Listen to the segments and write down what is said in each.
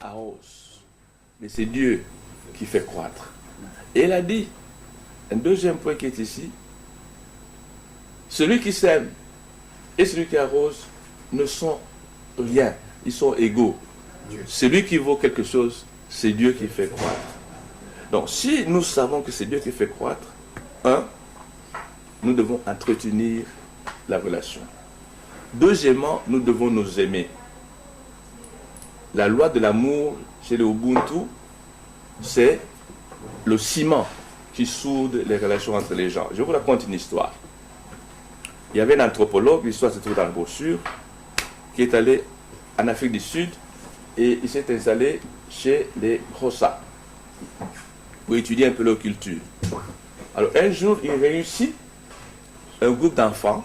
arrose, mais c'est Dieu qui fait croître. Et il a dit, un deuxième point qui est ici, celui qui sème et celui qui arrose ne sont rien, ils sont égaux. Celui qui vaut quelque chose, c'est Dieu qui fait croître. Donc si nous savons que c'est Dieu qui fait croître, nous devons entretenir la relation. Deuxièmement, nous devons nous aimer. La loi de l'amour chez les Ubuntu, c'est le ciment qui soude les relations entre les gens. Je vous raconte une histoire. Il y avait un anthropologue, l'histoire se trouve dans la brochure, qui est allé en Afrique du Sud et il s'est installé chez les Xhosa pour étudier un peu leur culture. Alors un jour, il réussit un groupe d'enfants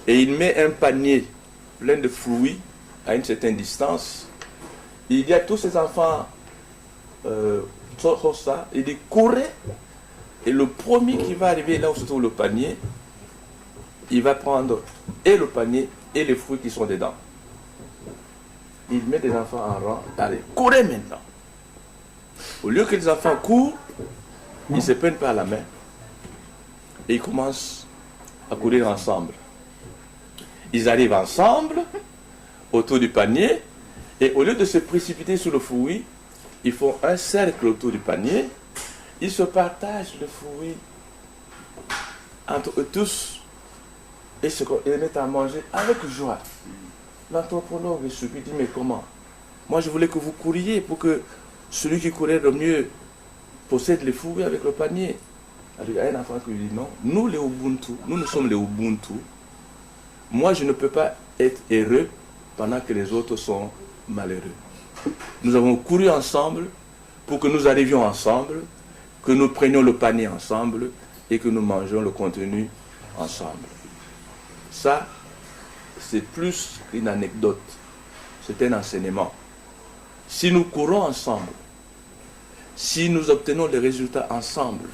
et il met un panier plein de fruits à une certaine distance. Il dit à tous ces enfants Xhosa, il dit courez, et le premier qui va arriver là où se trouve le panier, il va prendre et le panier et les fruits qui sont dedans. Il met des enfants en rang. Allez, courez maintenant. Au lieu que les enfants courent, ils se prennent par la main. Et ils commencent à courir ensemble. Ils arrivent ensemble autour du panier. Et au lieu de se précipiter sur le fruit, ils font un cercle autour du panier. Ils se partagent le fruit entre eux tous. Et se mettent à manger avec joie. L'anthropologue est surpris, dit, mais comment? Moi je voulais que vous couriez pour que celui qui courait le mieux possède les fruits avec le panier. Alors, il y a un enfant qui lui dit, non, nous les Ubuntu, nous sommes les Ubuntu. Moi je ne peux pas être heureux pendant que les autres sont malheureux. Nous avons couru ensemble pour que nous arrivions ensemble, que nous prenions le panier ensemble et que nous mangions le contenu ensemble. Ça, c'est plus qu'une anecdote, c'est un enseignement. Si nous courons ensemble, si nous obtenons les résultats ensemble,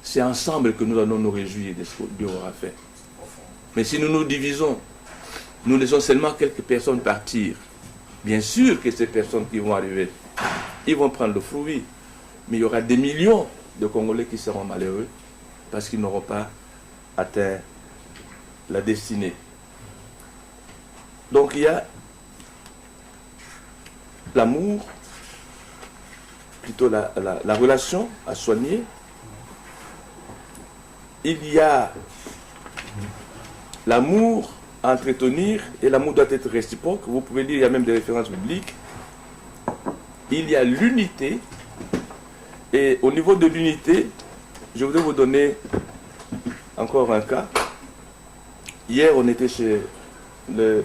c'est ensemble que nous allons nous réjouir de ce que Dieu aura fait. Mais si nous nous divisons, nous laissons seulement quelques personnes partir. Bien sûr que ces personnes qui vont arriver, ils vont prendre le fruit, mais il y aura des millions de Congolais qui seront malheureux parce qu'ils n'auront pas atteint la destinée. Donc il y a l'amour, plutôt la relation à soigner. Il y a l'amour à entretenir et l'amour doit être réciproque. Vous pouvez lire, il y a même des références bibliques. Il y a l'unité et au niveau de l'unité, je voudrais vous donner encore un cas. Hier, on était chez le